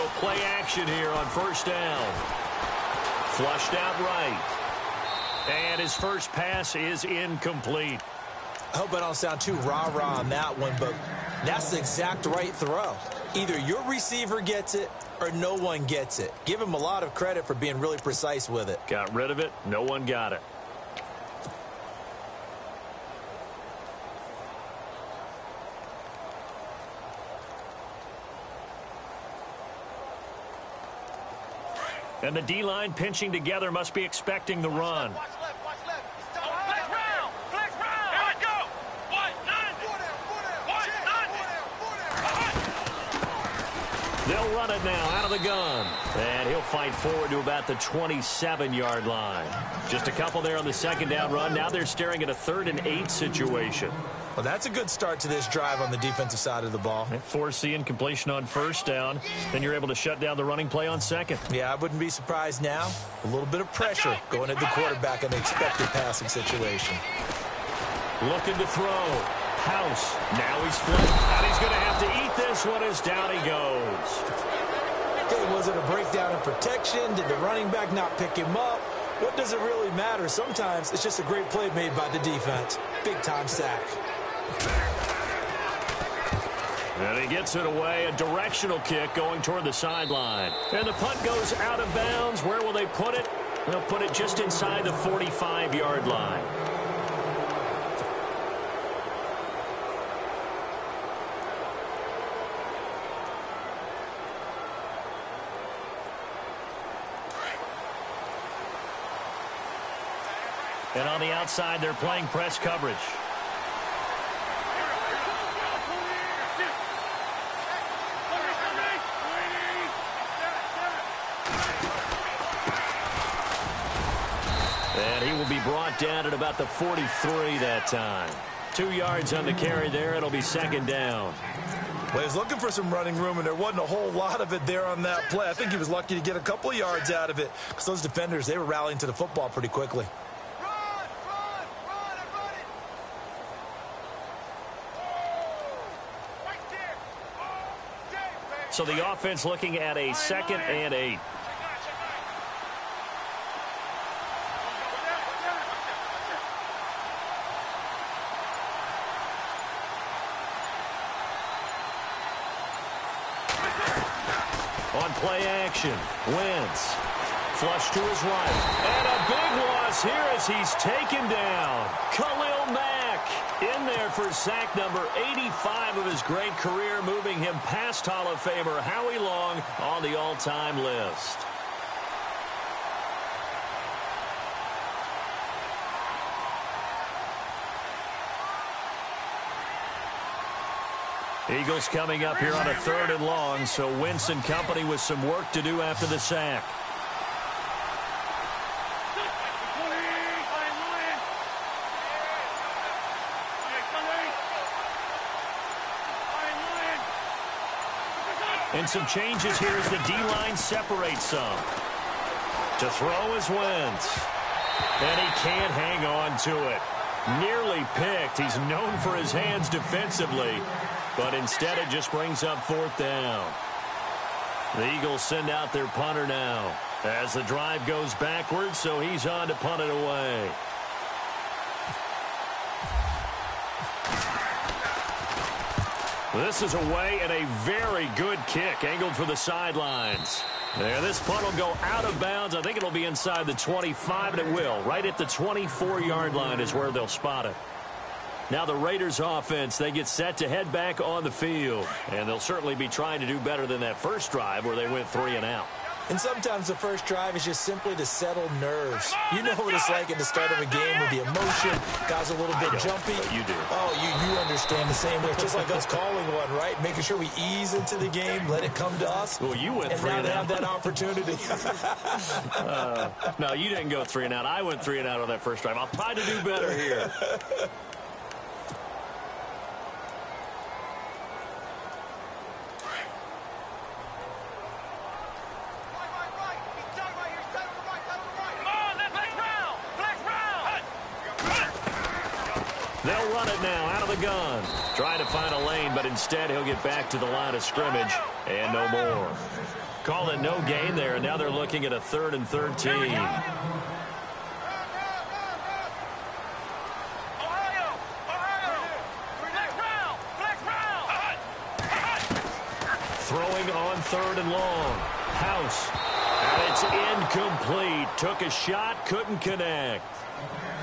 go play action here on first down. Flushed out right. And his first pass is incomplete. I hope I don't sound too rah-rah on that one, but that's the exact right throw. Either your receiver gets it or no one gets it. Give him a lot of credit for being really precise with it. Got rid of it. No one got it. And the D-line pinching together must be expecting the run. Watch left. Flex round. Here we go. They'll run it now out of the gun. And he'll fight forward to about the 27-yard line. Just a couple there on the second down run. Now they're staring at a 3rd and 8 situation. Well, that's a good start to this drive on the defensive side of the ball. Force the incompletion on first down. Then you're able to shut down the running play on second. Yeah, I wouldn't be surprised now. A little bit of pressure going at the quarterback in the expected passing situation. Looking to throw. House. Now he's flipped. And he's going to have to eat this one as down he goes. Okay, was it a breakdown in protection? Did the running back not pick him up? What does it really matter? Sometimes it's just a great play made by the defense. Big-time sack. And he gets it away, a directional kick going toward the sideline. And the punt goes out of bounds. Where will they put it? They'll put it just inside the 45-yard line. And on the outside, they're playing press coverage. And he will be brought down at about the 43 that time. 2 yards on the carry there. It'll be second down. Well, he was looking for some running room, and there wasn't a whole lot of it there on that play. I think he was lucky to get a couple of yards out of it because those defenders, they were rallying to the football pretty quickly. So the offense looking at a 2nd and 8. On play action, Wentz. Flush to his right. And a big loss here as he's taken down. Khalil Mack in there for sack number 85 of his great career, moving him past Hall of Famer Howie Long on the all-time list. Eagles coming up here on a 3rd and long, so Wentz and company with some work to do after the sack. And some changes here as the D-line separates some. To throw is Wentz. And he can't hang on to it. Nearly picked. He's known for his hands defensively. But instead it just brings up 4th down. The Eagles send out their punter now. As the drive goes backwards, so he's on to punt it away. This is away and a very good kick angled for the sidelines. There, this punt will go out of bounds. I think it'll be inside the 25, and it will. Right at the 24-yard line is where they'll spot it. Now the Raiders offense, they get set to head back on the field. And they'll certainly be trying to do better than that first drive where they went 3 and out. And sometimes the first drive is just simply to settle nerves. You know what it's like at the start of a game with the emotion. Guys a little bit jumpy. You do. Oh, you understand the same way. It's just like us calling one, right? Making sure we ease into the game, let it come to us. Well, you went 3 and out. And now they have that opportunity. No, you didn't go 3 and out. I went 3 and out on that first drive. I'll try to do better here. They'll run it now out of the gun. Trying to find a lane, but instead he'll get back to the line of scrimmage and no more. call it no gain there, and now they're looking at a 3rd and 13. Throwing on 3rd and long. House. And it's incomplete. Took a shot, couldn't connect.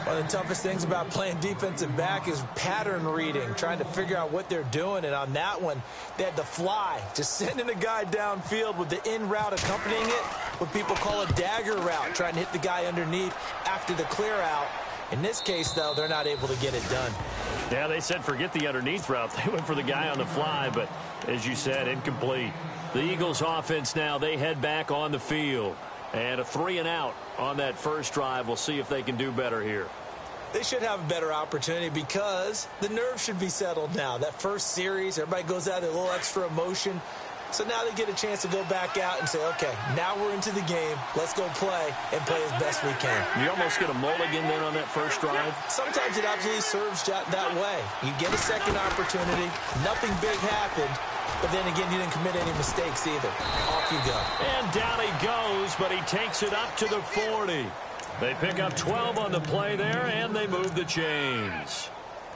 One of the toughest things about playing defensive back is pattern reading, trying to figure out what they're doing. And on that one, they had to fly, just sending a guy downfield with the in route accompanying it, what people call a dagger route, trying to hit the guy underneath after the clear out. In this case, though, they're not able to get it done. Yeah, they said forget the underneath route. They went for the guy on the fly, but as you said, incomplete. The Eagles offense now, they head back on the field. And a 3-and-out on that first drive. We'll see if they can do better here. They should have a better opportunity because the nerves should be settled now. That first series, everybody goes out with a little extra emotion. So now they get a chance to go back out and say, okay, now we're into the game. Let's go play and play as best we can. You almost get a mulligan then on that first drive? Sometimes it absolutely serves that way. You get a second opportunity. Nothing big happened. But then again, you didn't commit any mistakes either. Off you go. And down he goes, but he takes it up to the 40. They pick up 12 on the play there, and they move the chains.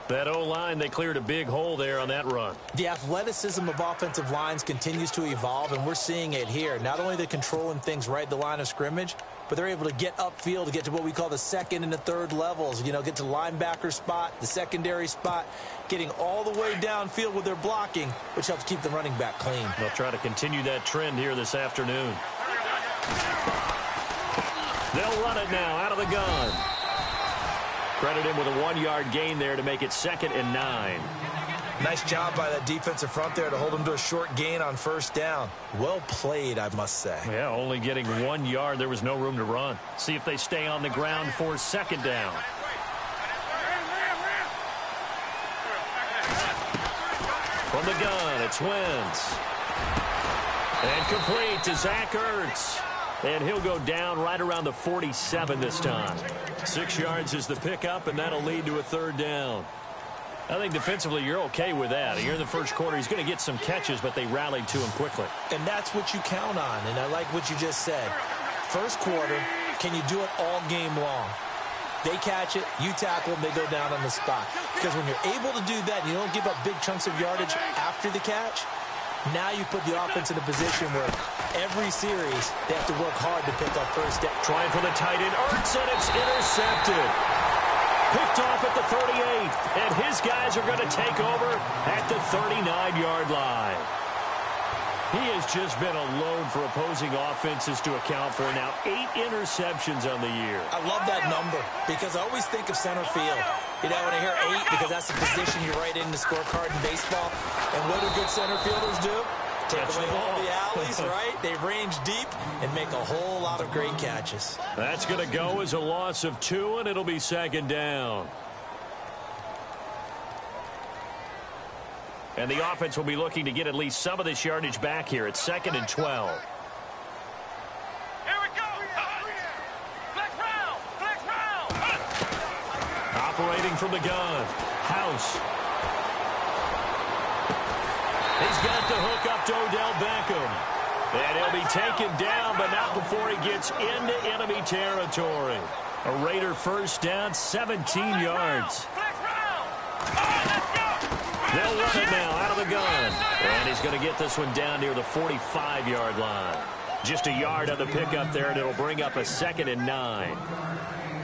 That O-line, they cleared a big hole there on that run. The athleticism of offensive lines continues to evolve, and we're seeing it here. Not only are they controlling things right at the line of scrimmage, but they're able to get upfield to get to what we call the second and the third levels. You know, get to the linebacker spot, the secondary spot, getting all the way downfield with their blocking, which helps keep the running back clean. They'll try to continue that trend here this afternoon. They'll run it now out of the gun. Credit him with a 1-yard gain there to make it 2nd and 9. Nice job by that defensive front there to hold him to a short gain on first down. Well played, I must say. Yeah, only getting 1 yard. There was no room to run. See if they stay on the ground for 2nd down. From the gun, it's Wentz. And complete to Zach Ertz. And he'll go down right around the 47 this time. 6 yards is the pickup, and that'll lead to a 3rd down. I think defensively you're okay with that. Here in the first quarter, he's going to get some catches, but they rallied to him quickly. And that's what you count on, and I like what you just said. First quarter, can you do it all game long? They catch it, you tackle them, they go down on the spot. Because when you're able to do that, and you don't give up big chunks of yardage after the catch, now you put the offense in a position where every series they have to work hard to pick up first down. Trying for the tight end, Ertz, and it's intercepted. Picked off at the 38, and his guys are going to take over at the 39-yard line. He has just been a load for opposing offenses to account for. Now 8 interceptions on the year. I love that number because I always think of center field. You know, when I hear 8, because that's the position you write in the scorecard in baseball. And what do good center fielders do? Take away all the alleys, right? They range deep and make a whole lot of great catches. That's going to go as a loss of 2, and it'll be 2nd down. And the offense will be looking to get at least some of this yardage back here. It's 2nd and 12. Here we go. Flex round. Flex round. Operating from the gun. House. He's got the hook up to Odell Beckham. And he'll be taken down, but not before he gets into enemy territory. A Raider first down, 17 yards. They'll run it now out of the gun. And he's going to get this one down near the 45-yard line. Just a yard on the pickup there, and it'll bring up a 2nd and 9.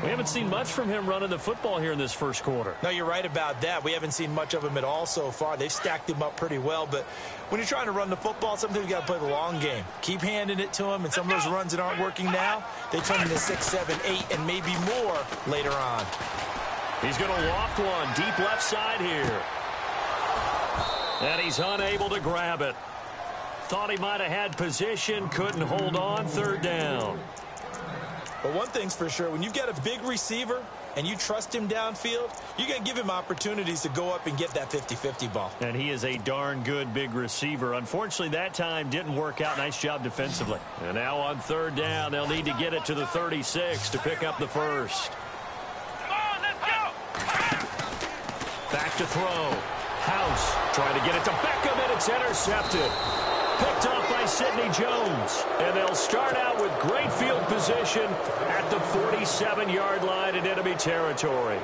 We haven't seen much from him running the football here in this first quarter. No, you're right about that. We haven't seen much of him at all so far. They've stacked him up pretty well, but when you're trying to run the football, sometimes you got to play the long game. Keep handing it to him, and some of those runs that aren't working now, they turn into 6, 7, 8, and maybe more later on. He's going to loft one deep left side here. And he's unable to grab it. Thought he might have had position, couldn't hold on, 3rd down. But one thing's for sure, when you've got a big receiver and you trust him downfield, you're going to give him opportunities to go up and get that 50-50 ball. And he is a darn good big receiver. Unfortunately, that time didn't work out. Nice job defensively. And now on 3rd down, they'll need to get it to the 36 to pick up the first. Come on, let's go. Back to throw. House trying to get it to Beckham, and it's intercepted. Picked off by Sidney Jones. And they'll start out with great field position at the 47-yard line in enemy territory.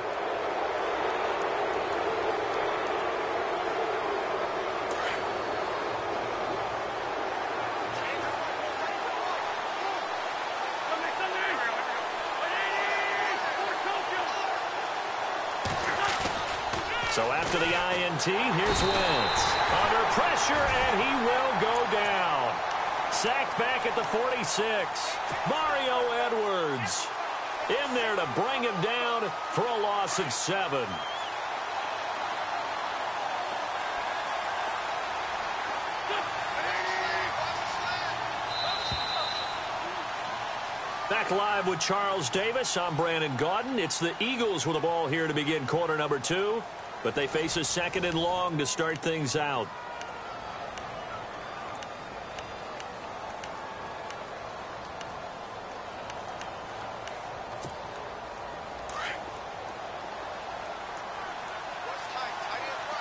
So after the INT, here's Wentz. Under pressure, and he will go down. Sacked back at the 46. Mario Edwards in there to bring him down for a loss of 7. Back live with Charles Davis. I'm Brandon Gaudin. It's the Eagles with the ball here to begin quarter number 2. But they face a 2nd and long to start things out.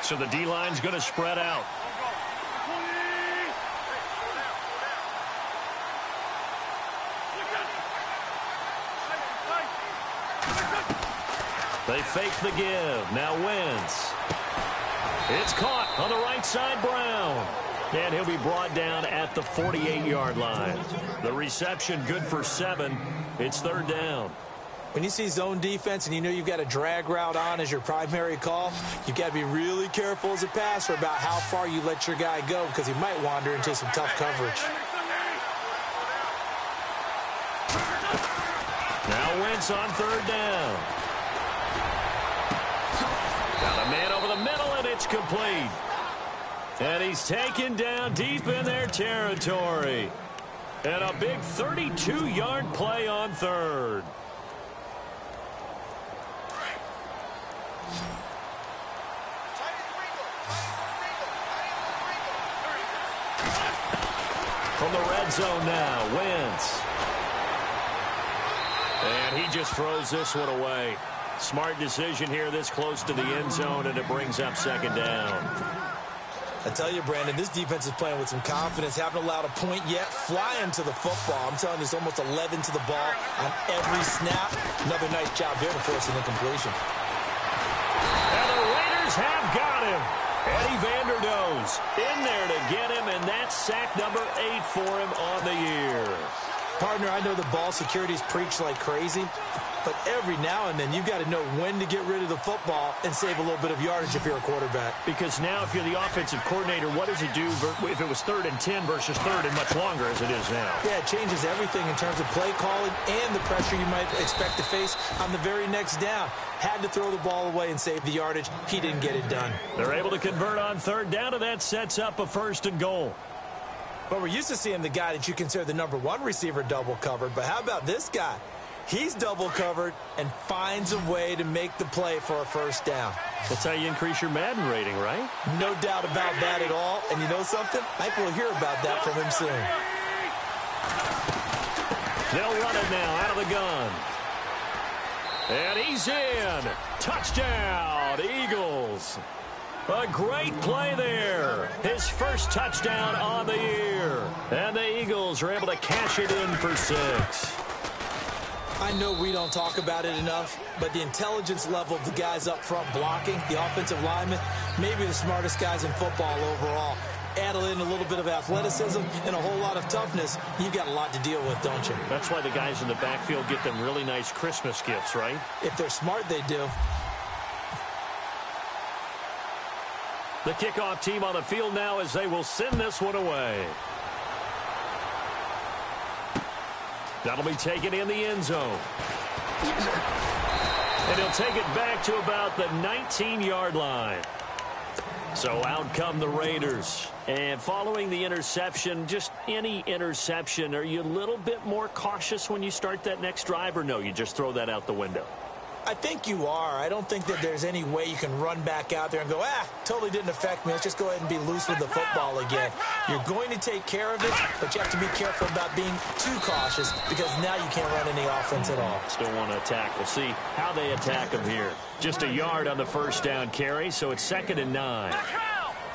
So the D-line's going to spread out. They fake the give. Now Wentz. It's caught on the right side, Brown. And he'll be brought down at the 48-yard line. The reception good for 7. It's 3rd down. When you see zone defense and you know you've got a drag route on as your primary call, you've got to be really careful as a passer about how far you let your guy go because he might wander into some tough coverage. Now Wentz on 3rd down. Got a man over the middle, and it's complete. And he's taken down deep in their territory. And a big 32-yard play on 3rd. From the red zone now, Wentz. And he just throws this one away. Smart decision here this close to the end zone, and it brings up 2nd down. I tell you, Brandon, this defense is playing with some confidence. Haven't allowed a point yet. Flying to the football. I'm telling you, it's almost 11 to the ball on every snap. Another nice job there to force an incompletion. And the Raiders have got him. Eddie Vanderdoes in there to get him, and that's sack number 8 for him on the year. Partner, I know the ball security's preached like crazy, but every now and then you've got to know when to get rid of the football and save a little bit of yardage if you're a quarterback. Because now if you're the offensive coordinator, what does it do if it was 3rd and 10 versus 3rd and much longer as it is now? Yeah, it changes everything in terms of play calling and the pressure you might expect to face on the very next down. Had to throw the ball away and save the yardage. He didn't get it done. They're able to convert on 3rd down, and that sets up a 1st and goal. But we're used to seeing the guy that you consider the number 1 receiver double covered. But how about this guy? He's double covered and finds a way to make the play for a 1st down. That's how you increase your Madden rating, right? No doubt about that at all. And you know something? I think we'll hear about that from him soon. They'll run it now out of the gun. And he's in. Touchdown, Eagles. A great play there. His first touchdown on the year. And the Eagles are able to cash it in for 6. I know we don't talk about it enough, but the intelligence level of the guys up front blocking, the offensive linemen, maybe the smartest guys in football overall. Add in a little bit of athleticism and a whole lot of toughness, you've got a lot to deal with, don't you? That's why the guys in the backfield get them really nice Christmas gifts, right? If they're smart, they do. The kickoff team on the field now as they will send this one away. That'll be taken in the end zone. And he'll take it back to about the 19-yard line. So out come the Raiders. And following the interception, just any interception, are you a little bit more cautious when you start that next drive, or no, you just throw that out the window? I think you are. I don't think that there's any way you can run back out there and go, totally didn't affect me. Let's just go ahead and be loose with the football again. You're going to take care of it, but you have to be careful about being too cautious because now you can't run any offense at all. Still want to attack. We'll see how they attack them here. Just a yard on the 1st down carry, so it's 2nd and 9.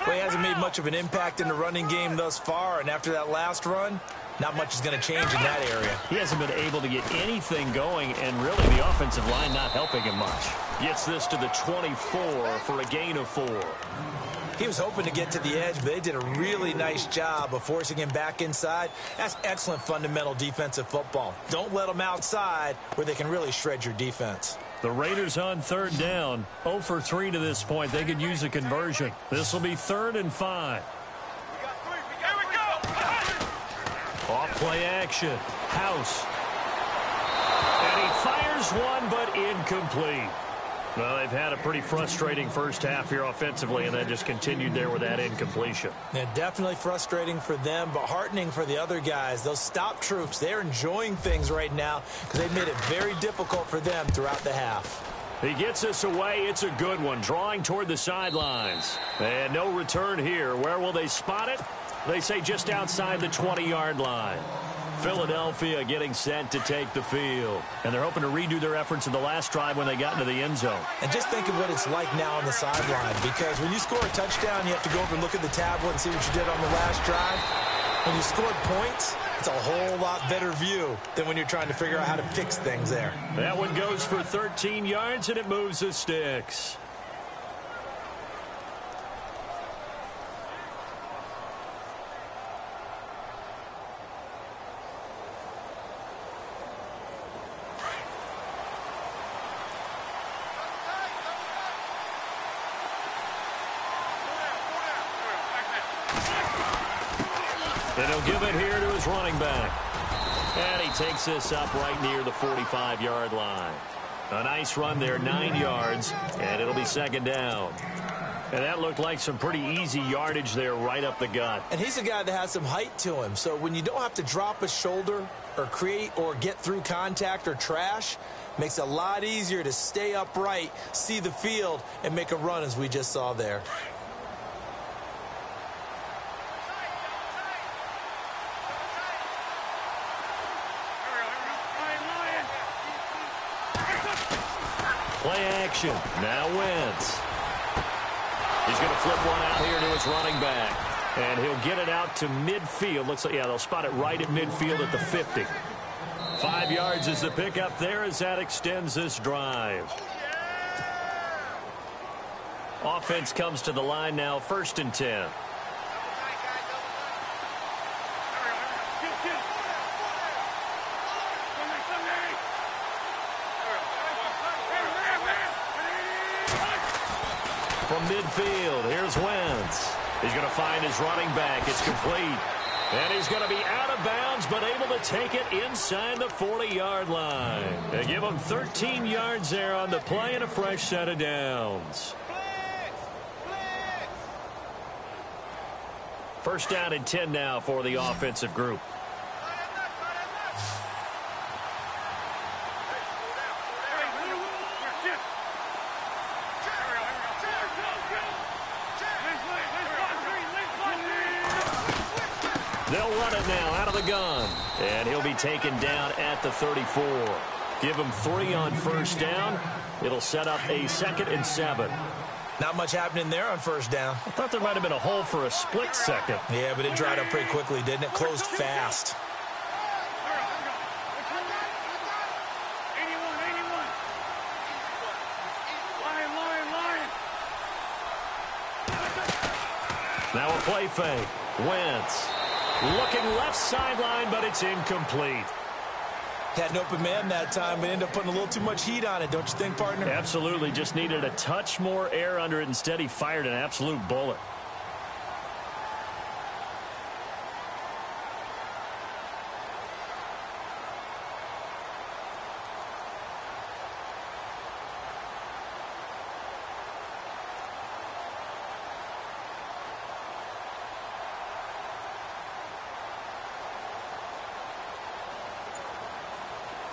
Well, he hasn't made much of an impact in the running game thus far, and after that last run, not much is going to change in that area. He hasn't been able to get anything going, and really the offensive line not helping him much. Gets this to the 24 for a gain of 4. He was hoping to get to the edge, but they did a really nice job of forcing him back inside. That's excellent fundamental defensive football. Don't let them outside where they can really shred your defense. The Raiders on 3rd down. 0 for 3 to this point. They could use a conversion. This will be 3rd and 5. Here we go. Off play action. House. And he fires one, but incomplete. Well, they've had a pretty frustrating first half here offensively, and then just continued there with that incompletion. Yeah, definitely frustrating for them, but heartening for the other guys. Those stop troops, they're enjoying things right now because they've made it very difficult for them throughout the half. He gets us away. It's a good one, drawing toward the sidelines. And no return here. Where will they spot it? They say just outside the 20-yard line. Philadelphia getting set to take the field. And they're hoping to redo their efforts in the last drive when they got into the end zone. And just think of what it's like now on the sideline, because when you score a touchdown, you have to go over and look at the tablet and see what you did on the last drive. When you scored points, it's a whole lot better view than when you're trying to figure out how to fix things there. That one goes for 13 yards, and it moves the sticks. And he'll give it here to his running back. And he takes this up right near the 45-yard line. A nice run there, 9 yards, and it'll be 2nd down. And that looked like some pretty easy yardage there right up the gut. And he's a guy that has some height to him, so when you don't have to drop a shoulder or create or get through contact or trash, makes it a lot easier to stay upright, see the field, and make a run as we just saw there. Play action. Now Wentz. He's going to flip one out here to his running back. And he'll get it out to midfield. Looks like, yeah, they'll spot it right at midfield at the 50. 5 yards is the pickup there as that extends this drive. Offense comes to the line now, 1st and 10. From midfield, here's Wentz. He's going to find his running back. It's complete. And he's going to be out of bounds, but able to take it inside the 40-yard line. They give him 13 yards there on the play and a fresh set of downs. 1st down and 10 now for the offensive group. They'll run it now out of the gun. And he'll be taken down at the 34. Give him 3 on 1st down. It'll set up a 2nd and 7. Not much happening there on 1st down. I thought there might have been a hole for a split second. Yeah, but it dried up pretty quickly, didn't it? Closed fast. Now a play fake. Wentz looking left sideline, but it's incomplete. Had an open man that time, but ended up putting a little too much heat on it, don't you think, partner? Absolutely. Just needed a touch more air under it. Instead, he fired an absolute bullet.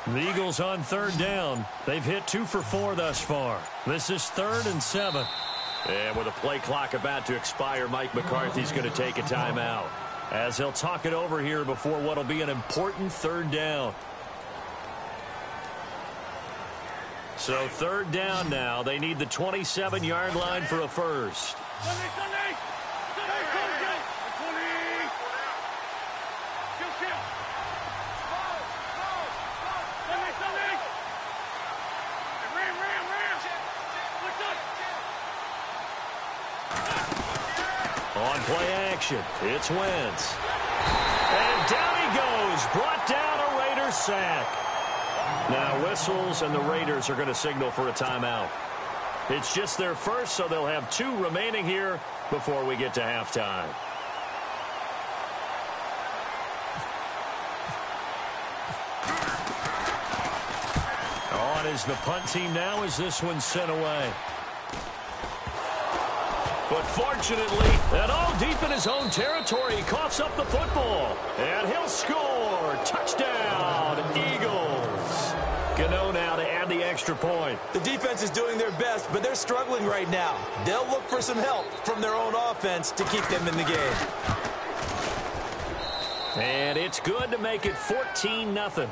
The Eagles on 3rd down. They've hit 2 for 4 thus far. This is 3rd and 7. And with a play clock about to expire, Mike McCarthy's going to take a timeout as he'll talk it over here before what will be an important 3rd down. So 3rd down now. They need the 27-yard line for a first. On play action, it's Wentz. And down he goes, brought down a Raiders sack. Now whistles, and the Raiders are going to signal for a timeout. It's just their first, so they'll have 2 remaining here before we get to halftime. On is the punt team now as this one's sent away. But fortunately, and all deep in his own territory, he coughs up the football. And he'll score. Touchdown, Eagles. Gano now to add the extra point. The defense is doing their best, but they're struggling right now. They'll look for some help from their own offense to keep them in the game. And it's good to make it 14-0.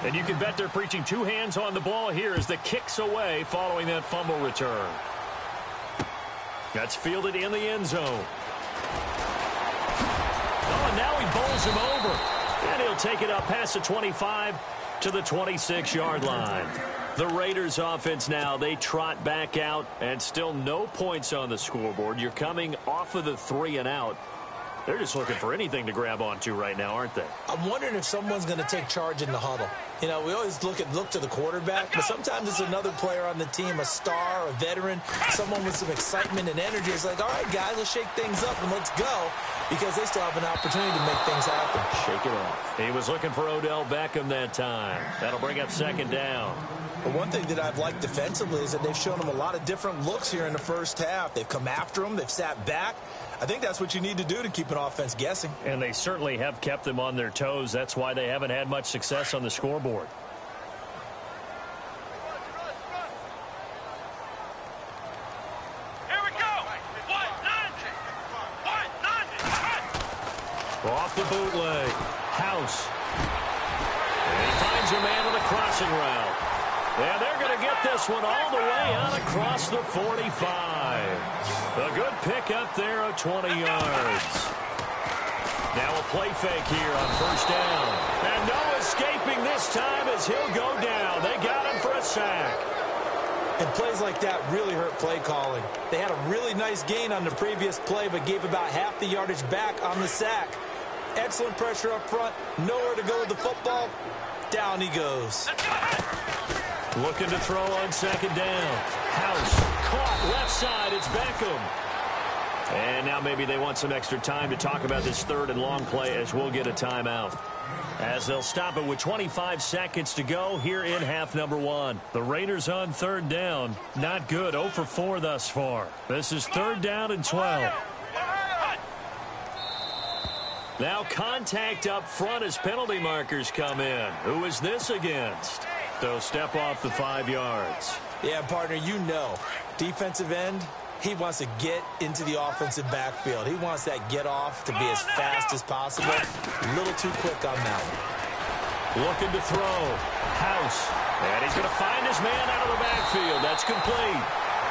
And you can bet they're preaching 2 hands on the ball here as the kick's away following that fumble return. That's fielded in the end zone. Oh, and now he bowls him over. And he'll take it up past the 25 to the 26-yard line. The Raiders offense now, they trot back out, and still no points on the scoreboard. You're coming off of the 3 and out. They're just looking for anything to grab onto right now, aren't they? I'm wondering if someone's going to take charge in the huddle. You know, we always look to the quarterback, but sometimes it's another player on the team, a star, a veteran, someone with some excitement and energy. It's like, all right, guys, let's shake things up and let's go, because they still have an opportunity to make things happen. Shake it off. He was looking for Odell Beckham that time. That'll bring up 2nd down. But one thing that I've liked defensively is that they've shown him a lot of different looks here in the first half. They've come after him. They've sat back. I think that's what you need to do to keep an offense guessing. And they certainly have kept them on their toes. That's why they haven't had much success on the scoreboard. Here we go. Off the bootleg. House. And he finds a man with a crossing route. And they're going to get this one all the way out across the 45. A good pick up there of 20 yards. Now a play fake here on 1st down. And no escaping this time as he'll go down. They got him for a sack. And plays like that really hurt play calling. They had a really nice gain on the previous play, but gave about half the yardage back on the sack. Excellent pressure up front. Nowhere to go with the football. Down he goes. Looking to throw on 2nd down. House caught left side. It's Beckham. And now maybe they want some extra time to talk about this 3rd and long play as we'll get a timeout. As they'll stop it with 25 seconds to go here in half number 1. The Raiders on 3rd down. Not good. 0 for 4 thus far. This is 3rd down and 12. Now contact up front as penalty markers come in. Who is this against? They'll step off the 5 yards. Yeah, partner, you know, defensive end, he wants to get into the offensive backfield. He wants that get off to be as fast as possible. A little too quick on that one. Looking to throw. House. And he's going to find his man out of the backfield. That's complete.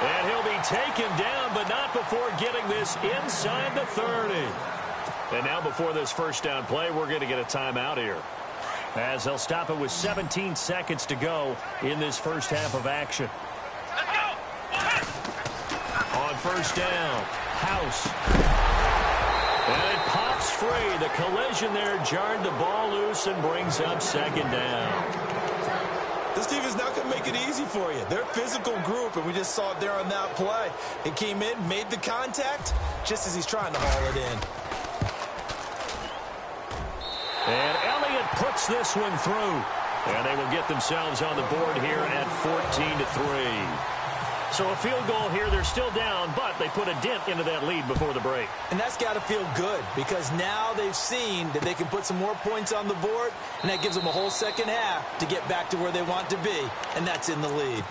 And he'll be taken down, but not before getting this inside the 30. And now before this 1st down play, we're going to get a timeout here. As they'll stop it with 17 seconds to go in this first half of action. On 1st down, House. And it pops free. The collision there jarred the ball loose and brings up 2nd down. This team is not going to make it easy for you. They're a physical group, and we just saw it there on that play. He came in, made the contact, just as he's trying to haul it in. And Elliott puts this one through. And they will get themselves on the board here at 14-3. So a field goal here. They're still down, but they put a dent into that lead before the break. And that's got to feel good because now they've seen that they can put some more points on the board, and that gives them a whole 2nd half to get back to where they want to be, and that's in the lead.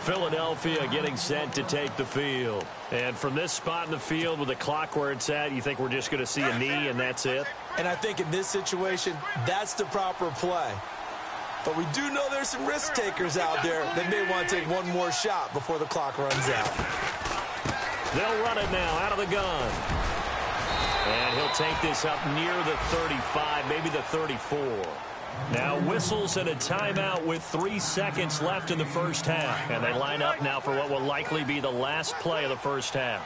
Philadelphia getting set to take the field. And from this spot in the field with the clock where it's at, you think we're just going to see a knee and that's it? And I think in this situation, that's the proper play. But we do know there's some risk takers out there that may want to take one more shot before the clock runs out. They'll run it now out of the gun. And he'll take this up near the 35, maybe the 34. Now whistles and a timeout with 3 seconds left in the first half. And they line up now for what will likely be the last play of the first half.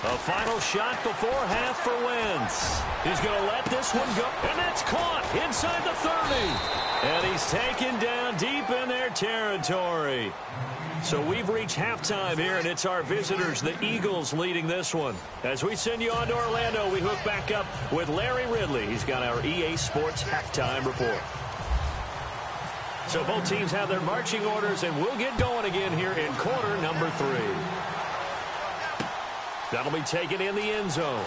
A final shot before half for Wentz. He's going to let this one go, and that's caught inside the 30. And he's taken down deep in their territory. So we've reached halftime here, and it's our visitors, the Eagles, leading this one. As we send you on to Orlando, we hook back up with Larry Ridley. He's got our EA Sports halftime report. So both teams have their marching orders, and we'll get going again here in quarter number 3. That'll be taken in the end zone.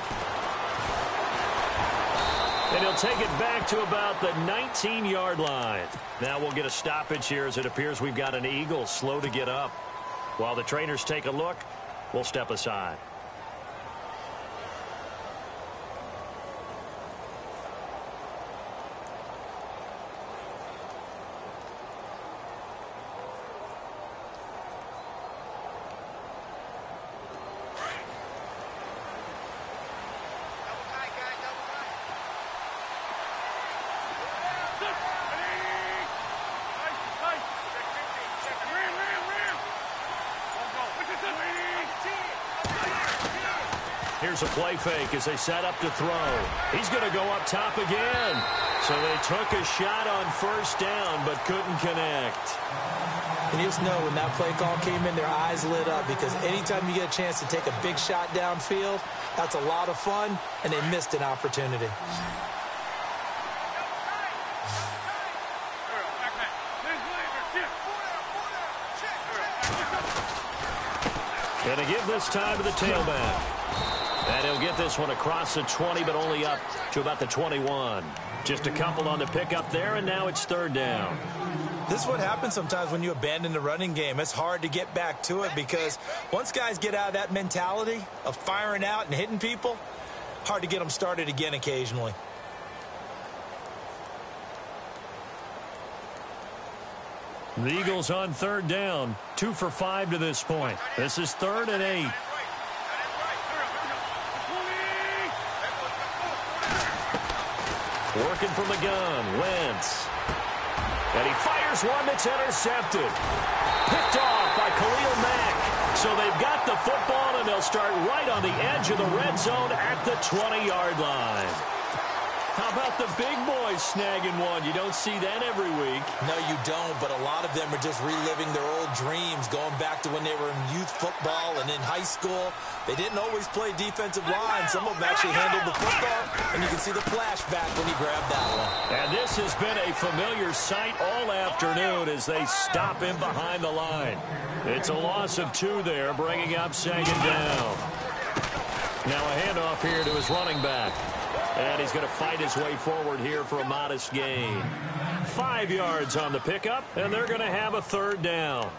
And he'll take it back to about the 19-yard line. Now we'll get a stoppage here as it appears we've got an Eagle slow to get up. While the trainers take a look, we'll step aside. Here's a play fake as they set up to throw. He's going to go up top again. So they took a shot on first down but couldn't connect. And you just know when that play call came in, their eyes lit up, because anytime you get a chance to take a big shot downfield, that's a lot of fun, and they missed an opportunity. Going to give this time to the tailback. And he'll get this one across the 20, but only up to about the 21. Just a couple on the pickup there, and now it's third down. This is what happens sometimes when you abandon the running game. It's hard to get back to it, because once guys get out of that mentality of firing out and hitting people, hard to get them started again occasionally. The Eagles on third down, 2 for 5 to this point. This is 3rd and 8. Working from the gun, Wentz. And he fires one that's intercepted. Picked off by Khalil Mack. So they've got the football, and they'll start right on the edge of the red zone at the 20-yard line. How about the big boys snagging one? You don't see that every week. No, you don't, but a lot of them are just reliving their old dreams, going back to when they were in youth football and in high school. They didn't always play defensive line. Some of them actually handled the football, and you can see the flashback when he grabbed that one. And this has been a familiar sight all afternoon as they stop him behind the line. It's a loss of 2 there, bringing up 2nd down. Now a handoff here to his running back. And he's going to fight his way forward here for a modest gain. 5 yards on the pickup, and they're going to have a 3rd down.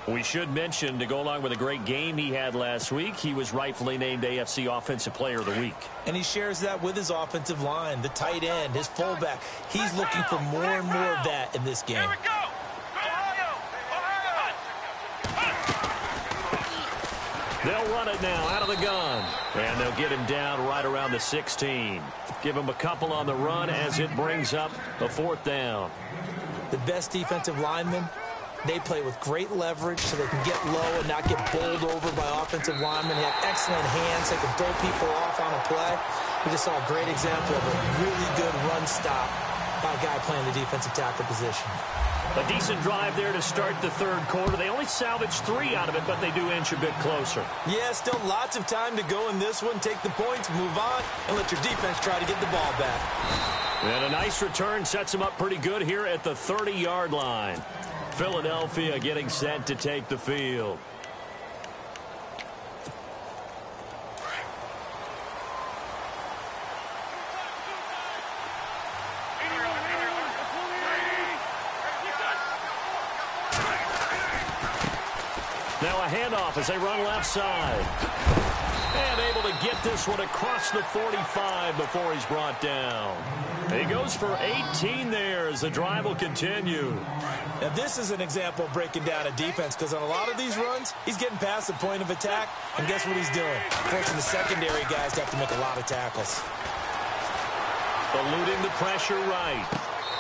We should mention, to go along with a great game he had last week, he was rightfully named AFC Offensive Player of the Week. And he shares that with his offensive line, the tight end, his fullback. He's looking for more and more of that in this game. Here we go. They'll run it now out of the gun. And they'll get him down right around the 16. Give him a couple on the run as it brings up a 4th down. The best defensive linemen, they play with great leverage so they can get low and not get bowled over by offensive linemen. They have excellent hands. They can throw people off on a play. We just saw a great example of a really good run stop by a guy playing the defensive tackle position. A decent drive there to start the 3rd quarter. They only salvaged 3 out of it, but they do inch a bit closer. Yeah, still lots of time to go in this one. Take the points, move on, and let your defense try to get the ball back. And a nice return sets them up pretty good here at the 30-yard line. Philadelphia getting set to take the field. Now a handoff as they run left side. And able to get this one across the 45 before he's brought down. He goes for 18 there as the drive will continue. Now this is an example of breaking down a defense, because on a lot of these runs, he's getting past the point of attack, and guess what he's doing? Forcing the secondary guys to have to make a lot of tackles. Eluding the pressure right.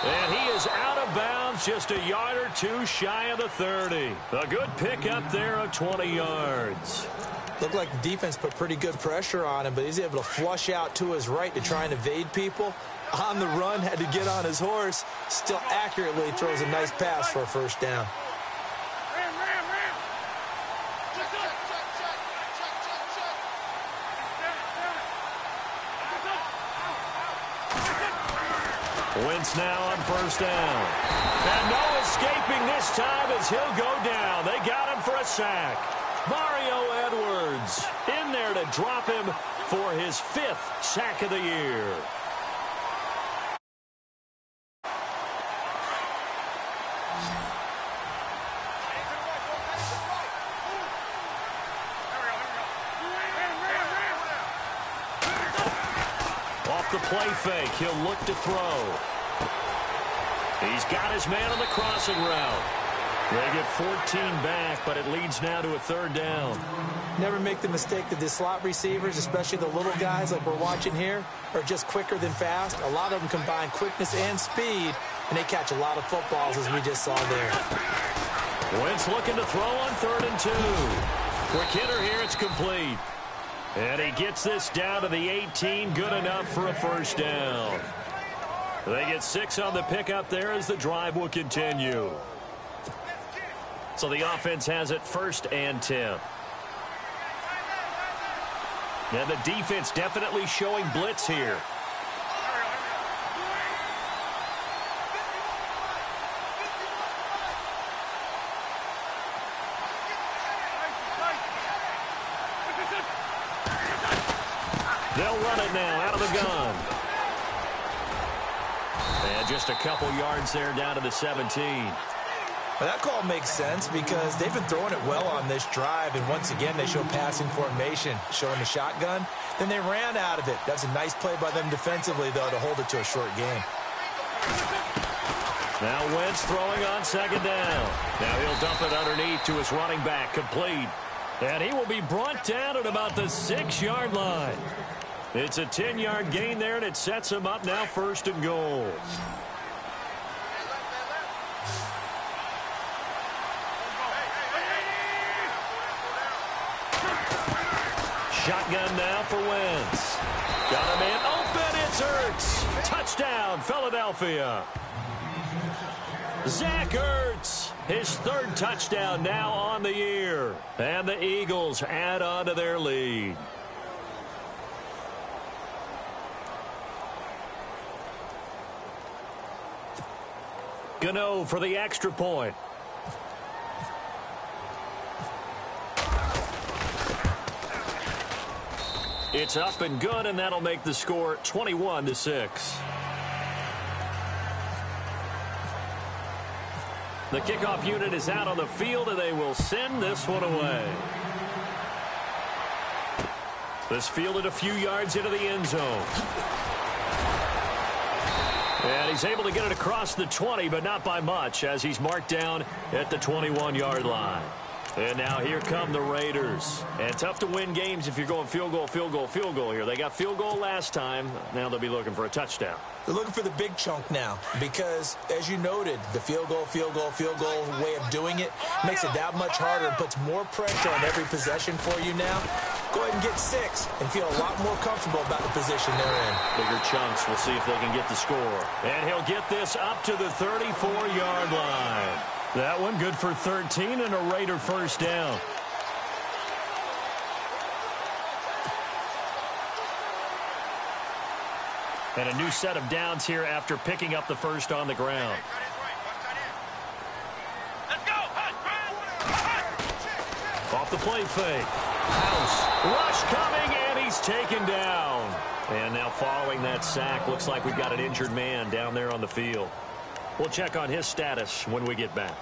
And he is out of bounds, just a yard or two shy of the 30. A good pickup there of 20 yards. Looked like the defense put pretty good pressure on him, but he's able to flush out to his right to try and evade people. On the run, had to get on his horse. Still accurately throws a nice pass for a first down. Wentz now on first down. And no escaping this time as he'll go down. They got him for a sack. Mario Edwards in there to drop him for his 5th sack of the year. Off the play fake, he'll look to throw. He's got his man on the crossing route. They get 14 back, but it leads now to a 3rd down. Never make the mistake that the slot receivers, especially the little guys like we're watching here, are just quicker than fast. A lot of them combine quickness and speed, and they catch a lot of footballs, as we just saw there. Wentz looking to throw on 3rd and 2. Quick hitter here, it's complete. And he gets this down to the 18, good enough for a first down. They get 6 on the pickup there as the drive will continue. So the offense has it 1st and 10. And the defense definitely showing blitz here. They'll run it now out of the gun. And just a couple yards there down to the 17. Well, that call makes sense because they've been throwing it well on this drive, and once again they show passing formation, showing the shotgun. Then they ran out of it. That's a nice play by them defensively, though, to hold it to a short game. Now Wentz throwing on 2nd down. Now he'll dump it underneath to his running back, complete. And he will be brought down at about the 6-yard line. It's a 10-yard gain there, and it sets him up now 1st and goal. Shotgun now for Wentz. Got him in open. It's Ertz. Touchdown, Philadelphia. Zach Ertz, his 3rd touchdown now on the year. And the Eagles add on to their lead. Gano for the extra point. It's up and good, and that'll make the score 21-6. The kickoff unit is out on the field, and they will send this one away. This fielded a few yards into the end zone. And he's able to get it across the 20, but not by much, as he's marked down at the 21-yard line. And now here come the Raiders. And tough to win games if you're going field goal, field goal, field goal here. They got field goal last time. Now they'll be looking for a touchdown. They're looking for the big chunk now because, as you noted, the field goal way of doing it makes it that much harder and puts more pressure on every possession for you now. Go ahead and get 6 and feel a lot more comfortable about the position they're in. Bigger chunks. We'll see if they can get the score. And he'll get this up to the 34-yard line. That one good for 13 and a Raider first down. And a new set of downs here after picking up the first on the ground. Let's go. Off the play fake. House. Rush coming, and he's taken down. And now following that sack, looks like we've got an injured man down there on the field. We'll check on his status when we get back.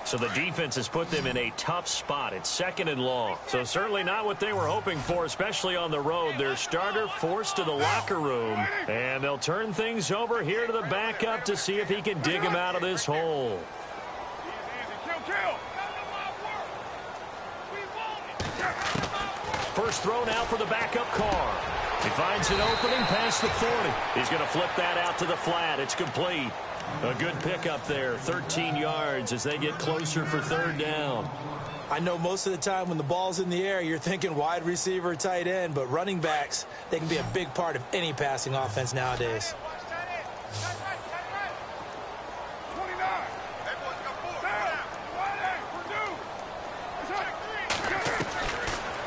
So the defense has put them in a tough spot. It's 2nd and long. So certainly not what they were hoping for, especially on the road. Their starter forced to the locker room. And they'll turn things over here to the backup to see if he can dig him out of this hole. First throw now for the backup Carr. He finds an opening past the 40. He's going to flip that out to the flat. It's complete. A good pickup there, 13 yards as they get closer for 3rd down. I know most of the time when the ball's in the air, you're thinking wide receiver, tight end, but running backs, they can be a big part of any passing offense nowadays.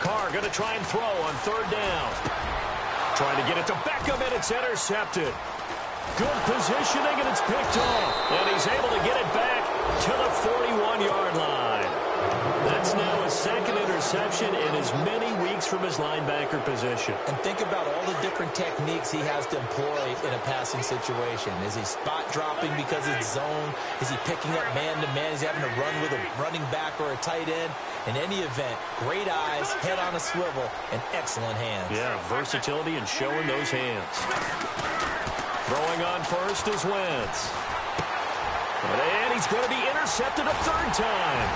Carr going to try and throw on 3rd down. Trying to get it to Beckham, and it's intercepted. Good positioning, and it's picked off. And he's able to get it back to the 41-yard line. That's now his 2nd interception in as many weeks from his linebacker position. And think about all the different techniques he has to employ in a passing situation. Is he spot dropping because it's zone? Is he picking up man-to-man? Is he having to run with a running back or a tight end? In any event, great eyes, head on a swivel, and excellent hands. Yeah, versatility and showing those hands. Throwing on first is Wentz. And he's going to be intercepted a 3rd time.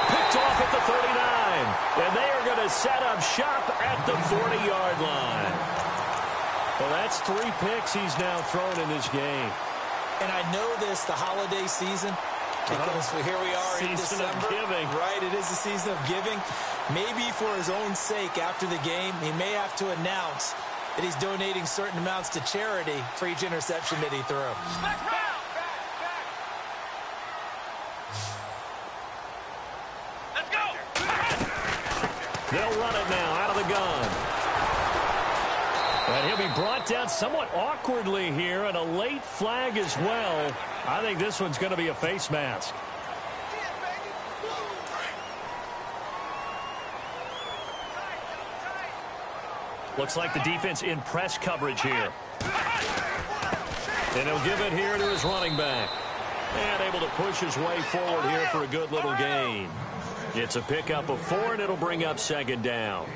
Picked off at the 39. And they are going to set up shop at the 40-yard line. Well, that's 3 picks he's now thrown in this game. And I know this, the holiday season, because here we are in December. Season of giving. Right, it is the season of giving. Maybe for his own sake after the game, he may have to announce that he's donating certain amounts to charity for each interception that he threw. Let's go. They'll run it now out of the gun. And he'll be brought down somewhat awkwardly here, and a late flag as well. I think this one's going to be a face mask. Looks like the defense in press coverage here. And he'll give it here to his running back. And able to push his way forward here for a good little gain. It's a pickup of 4, and it'll bring up 2nd down.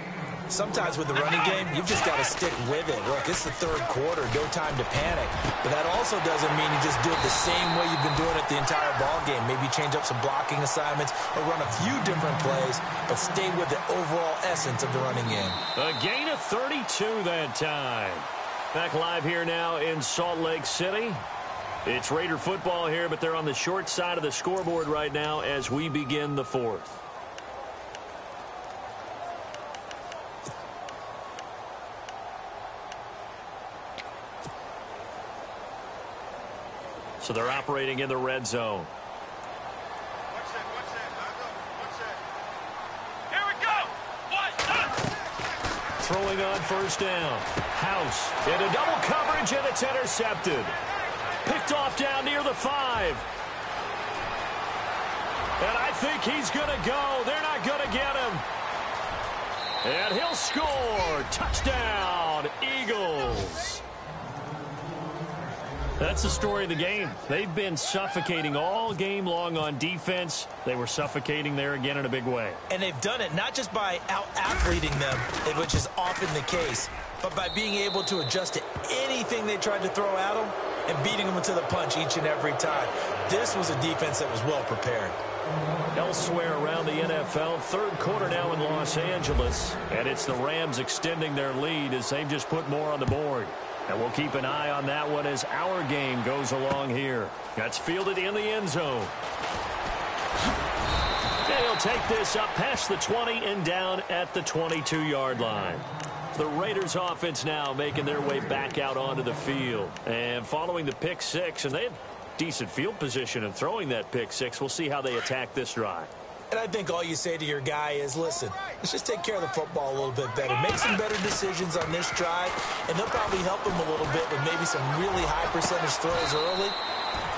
Sometimes with the running game, you've just got to stick with it. Look, it's the 3rd quarter, no time to panic. But that also doesn't mean you just do it the same way you've been doing it the entire ball game. Maybe change up some blocking assignments or run a few different plays, but stay with the overall essence of the running game. A gain of 32 that time. Back live here now in Salt Lake City. It's Raider football here, but they're on the short side of the scoreboard right now as we begin the 4th. So they're operating in the red zone. Here we go. Throwing on 1st down. House into double coverage, and it's intercepted. Picked off down near the 5. And I think he's going to go. They're not going to get him. And he'll score. Touchdown, Eagles. That's the story of the game. They've been suffocating all game long on defense. They were suffocating there again in a big way. And they've done it not just by out-athleting them, which is often the case, but by being able to adjust to anything they tried to throw at them and beating them to the punch each and every time. This was a defense that was well prepared. Elsewhere around the NFL, 3rd quarter now in Los Angeles. And it's the Rams extending their lead as they've just put more on the board. And we'll keep an eye on that one as our game goes along here. That's fielded in the end zone. They'll take this up past the 20 and down at the 22-yard line. The Raiders offense now making their way back out onto the field. And following the pick 6, and they had decent field position in throwing that pick 6. We'll see how they attack this drive. And I think all you say to your guy is, listen, let's just take care of the football a little bit better. Make some better decisions on this drive, and they'll probably help him a little bit with maybe some really high percentage throws early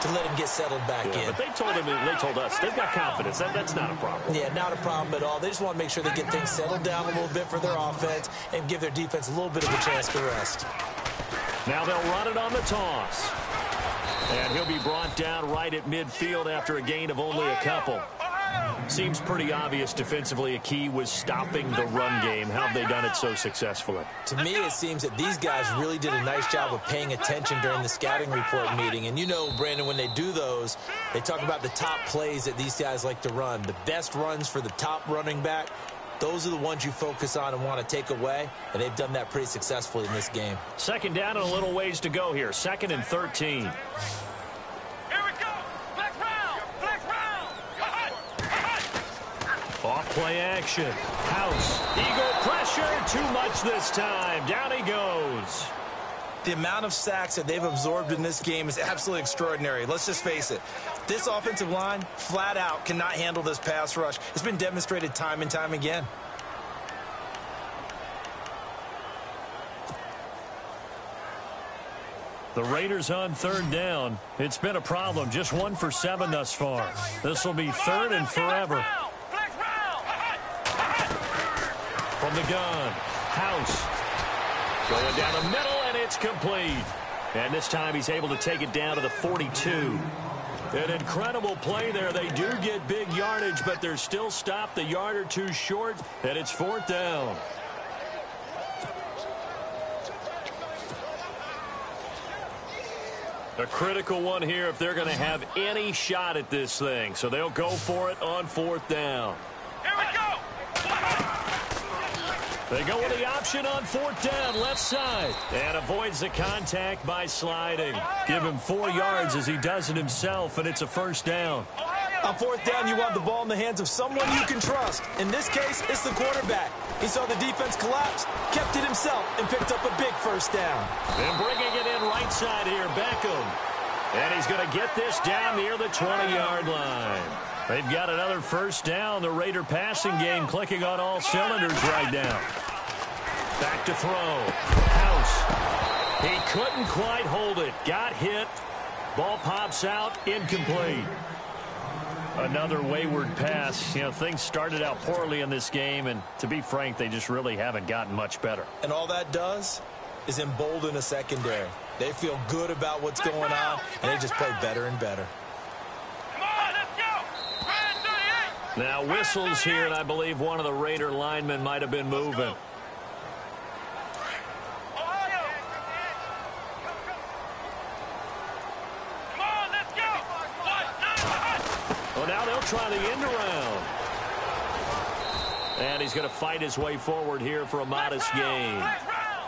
to let him get settled back in. But they told us, they've got confidence. That's not a problem. Yeah, not a problem at all. They just want to make sure they get things settled down a little bit for their offense and give their defense a little bit of a chance to rest. Now they'll run it on the toss. And he'll be brought down right at midfield after a gain of only a couple. Seems pretty obvious defensively a key was stopping the run game. How have they done it so successfully? To me, it seems that these guys really did a nice job of paying attention during the scouting report meeting. And you know, Brandon, when they do those, they talk about the top plays that these guys like to run. The best runs for the top running back, those are the ones you focus on and want to take away. And they've done that pretty successfully in this game. Second down and a little ways to go here. 2nd and 13. Off play action. House. Eagle pressure. Too much this time. Down he goes. The amount of sacks that they've absorbed in this game is absolutely extraordinary. Let's just face it. This offensive line, flat out, cannot handle this pass rush. It's been demonstrated time and time again. The Raiders on 3rd down. It's been a problem. Just 1 for 7 thus far. This will be 3rd and forever. From the gun, House going down the middle, and it's complete. And this time he's able to take it down to the 42. An incredible play there. They do get big yardage, but they're still stopped a yard or two short, and it's 4th down. A critical one here if they're going to have any shot at this thing. So they'll go for it on 4th down. Here we go! They go with the option on 4th down, left side. And avoids the contact by sliding. Give him 4 yards as he does it himself, and it's a 1st down. On 4th down, you want the ball in the hands of someone you can trust. In this case, it's the quarterback. He saw the defense collapse, kept it himself, and picked up a big 1st down. And bringing it in right side here, Beckham. And he's going to get this down near the 20-yard line. They've got another 1st down. The Raider passing game clicking on all cylinders right now. Back to throw. House. He couldn't quite hold it. Got hit. Ball pops out. Incomplete. Another wayward pass. You know, things started out poorly in this game, and to be frank, they just really haven't gotten much better. And all that does is embolden a secondary. They feel good about what's going on, and they just play better and better. Now whistles here, and I believe one of the Raider linemen might have been moving. Well, now they'll try the end around. And he's going to fight his way forward here for a modest gain.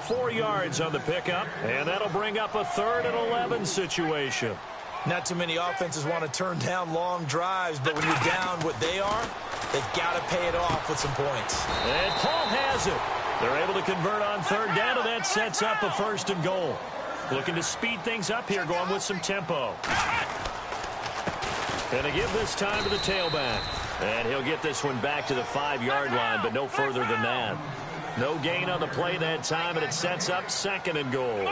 4 yards on the pickup, and that'll bring up a 3rd and 11 situation. Not too many offenses want to turn down long drives, but when you're down what they are, they've got to pay it off with some points. And Paul has it. They're able to convert on 3rd down, and that sets up a 1st and goal. Looking to speed things up here, going with some tempo. And to give this time to the tailback. And he'll get this one back to the 5-yard line, but no further than that. No gain on the play that time, and it sets up 2nd and goal.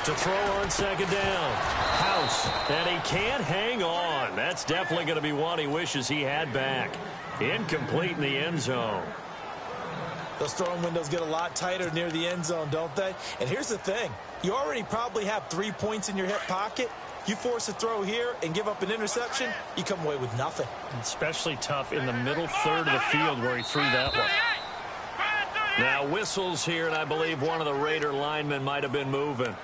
To throw on 2nd down. House. And he can't hang on. That's definitely going to be one he wishes he had back. Incomplete in the end zone. Those throwing windows get a lot tighter near the end zone, don't they? And here's the thing. You already probably have 3 points in your hip pocket. You force a throw here and give up an interception, you come away with nothing. Especially tough in the middle 3rd of the field where he threw that one. Now whistles here, and I believe one of the Raider linemen might have been moving.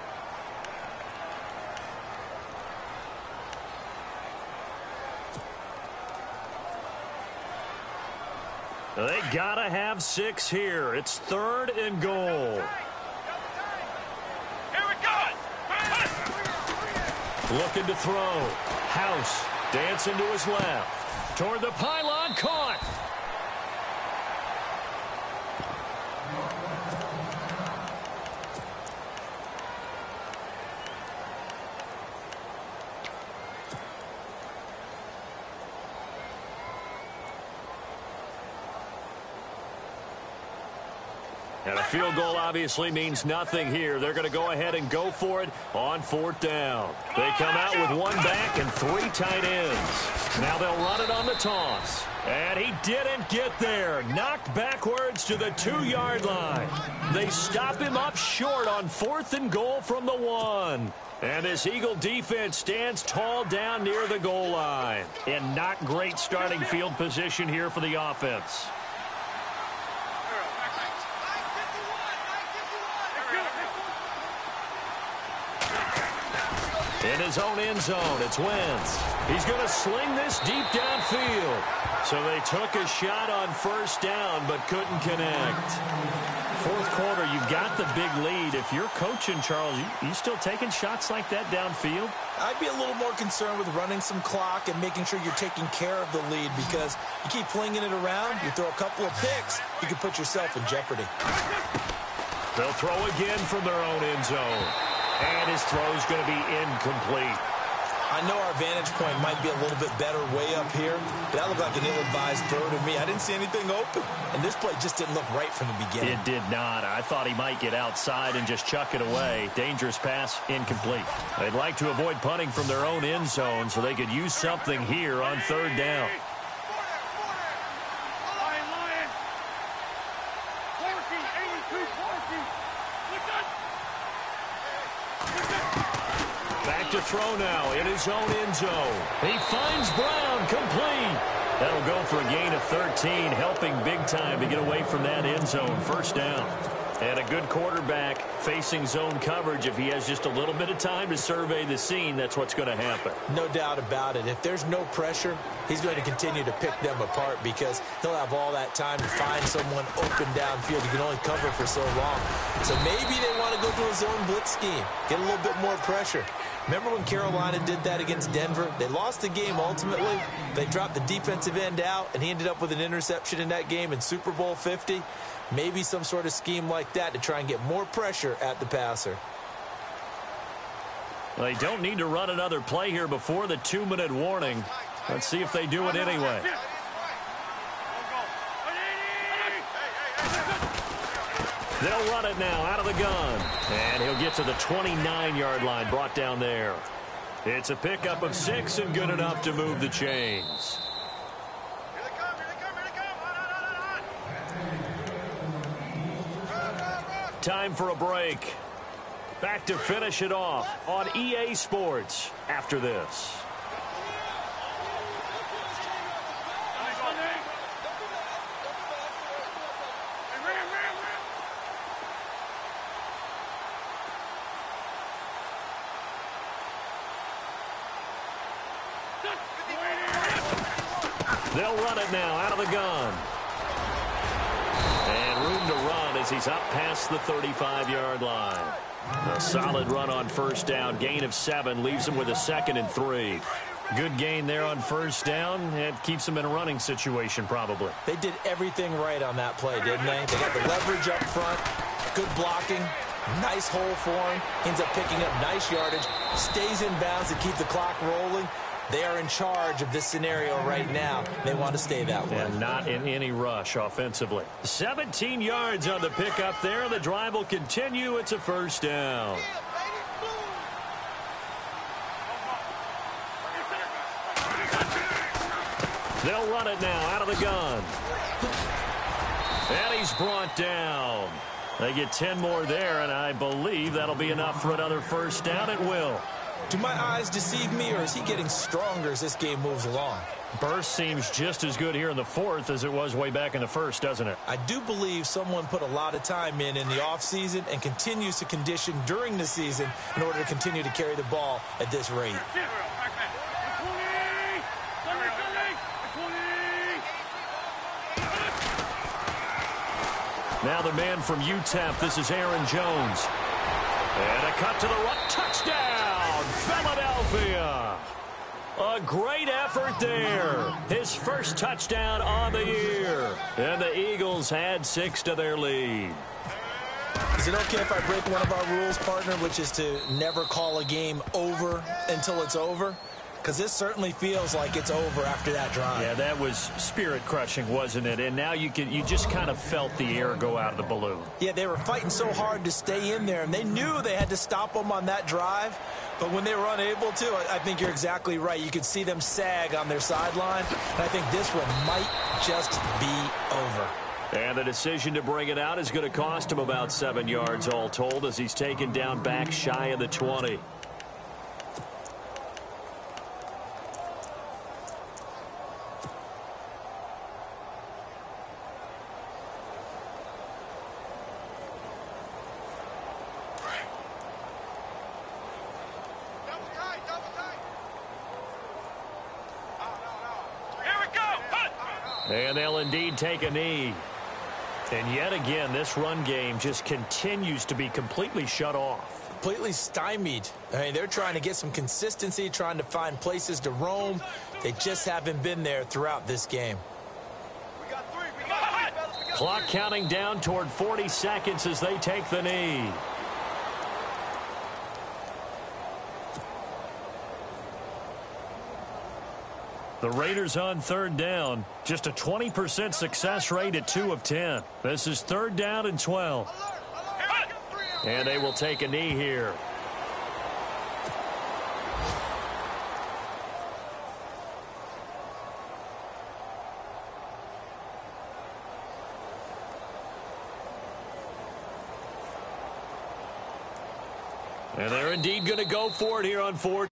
They gotta have 6 here. It's 3rd and goal. Looking to throw. House dancing to his left. Toward the pylon, caught. And a field goal obviously means nothing here. They're going to go ahead and go for it on 4th down. They come out with 1 back and 3 tight ends. Now they'll run it on the toss. And he didn't get there. Knocked backwards to the 2-yard line. They stop him up short on 4th and goal from the 1. And this Eagle defense stands tall down near the goal line. And not great starting field position here for the offense. In his own end zone, it's Wentz. He's going to sling this deep downfield. So they took a shot on 1st down, but couldn't connect. 4th quarter, you've got the big lead. If you're coaching, Charles, you still taking shots like that downfield? I'd be a little more concerned with running some clock and making sure you're taking care of the lead, because you keep flinging it around, you throw a couple of picks, you can put yourself in jeopardy. They'll throw again from their own end zone. And his throw's going to be incomplete. I know our vantage point might be a little bit better way up here, but that looked like an ill-advised throw to me. I didn't see anything open, and this play just didn't look right from the beginning. It did not. I thought he might get outside and just chuck it away. Dangerous pass, incomplete. They'd like to avoid punting from their own end zone so they could use something here on 3rd down. Back to throw now in his own end zone. He finds Brown, complete. That'll go for a gain of 13, helping big time to get away from that end zone. 1st down. And a good quarterback facing zone coverage. If he has just a little bit of time to survey the scene, that's what's going to happen. No doubt about it. If there's no pressure, he's going to continue to pick them apart, because he'll have all that time to find someone open downfield. He can only cover for so long. So maybe they want to go to a zone blitz scheme, get a little bit more pressure. Remember when Carolina did that against Denver? They lost the game ultimately. They dropped the defensive end out, and he ended up with an interception in that game in Super Bowl 50. Maybe some sort of scheme like that to try and get more pressure at the passer. They don't need to run another play here before the 2-minute warning. Let's see if they do it anyway. They'll run it now out of the gun. And he'll get to the 29-yard line, brought down there. It's a pickup of 6 and good enough to move the chains. Time for a break. Back to finish it off on EA Sports after this. They'll run it now out of the gun. And room to run as he's up past the 35-yard line. A solid run on 1st down. Gain of 7 leaves him with a 2nd and 3. Good gain there on 1st down. It keeps him in a running situation probably. They did everything right on that play, didn't they? They got the leverage up front, good blocking, nice hole for him. Ends up picking up nice yardage, stays in bounds to keep the clock rolling. They are in charge of this scenario right now. They want to stay that way. And not in any rush offensively. 17 yards on the pickup there. The drive will continue. It's a 1st down. They'll run it now out of the gun. And he's brought down. They get 10 more there, and I believe that'll be enough for another 1st down. It will. Do my eyes deceive me, or is he getting stronger as this game moves along? Burst seems just as good here in the 4th as it was way back in the 1st, doesn't it? I do believe someone put a lot of time in the offseason and continues to condition during the season in order to continue to carry the ball at this rate. Now the man from UTEP, this is Aaron Jones. And a cut to the right. Touchdown, Philadelphia. A great effort there. His first touchdown on the year. And the Eagles add 6 to their lead. Is it okay if I break one of our rules, partner, which is to never call a game over until it's over? because this certainly feels like it's over after that drive. Yeah, that was spirit-crushing, wasn't it? And now you just kind of felt the air go out of the balloon. Yeah, they were fighting so hard to stay in there, and they knew they had to stop them on that drive. But when they were unable to, I think you're exactly right. You could see them sag on their sideline, and I think this one might just be over. And the decision to bring it out is going to cost him about 7 yards all told as he's taken down back shy of the 20. And they'll indeed take a knee. And yet again, this run game just continues to be completely shut off. Completely stymied. I mean, they're trying to get some consistency, trying to find places to roam. They just haven't been there throughout this game. Clock counting down toward 40 seconds as they take the knee. The Raiders on third down. Just a 20% success rate at 2 of 10. This is 3rd down and 12. And they will take a knee here. And they're indeed going to go for it here on 4th.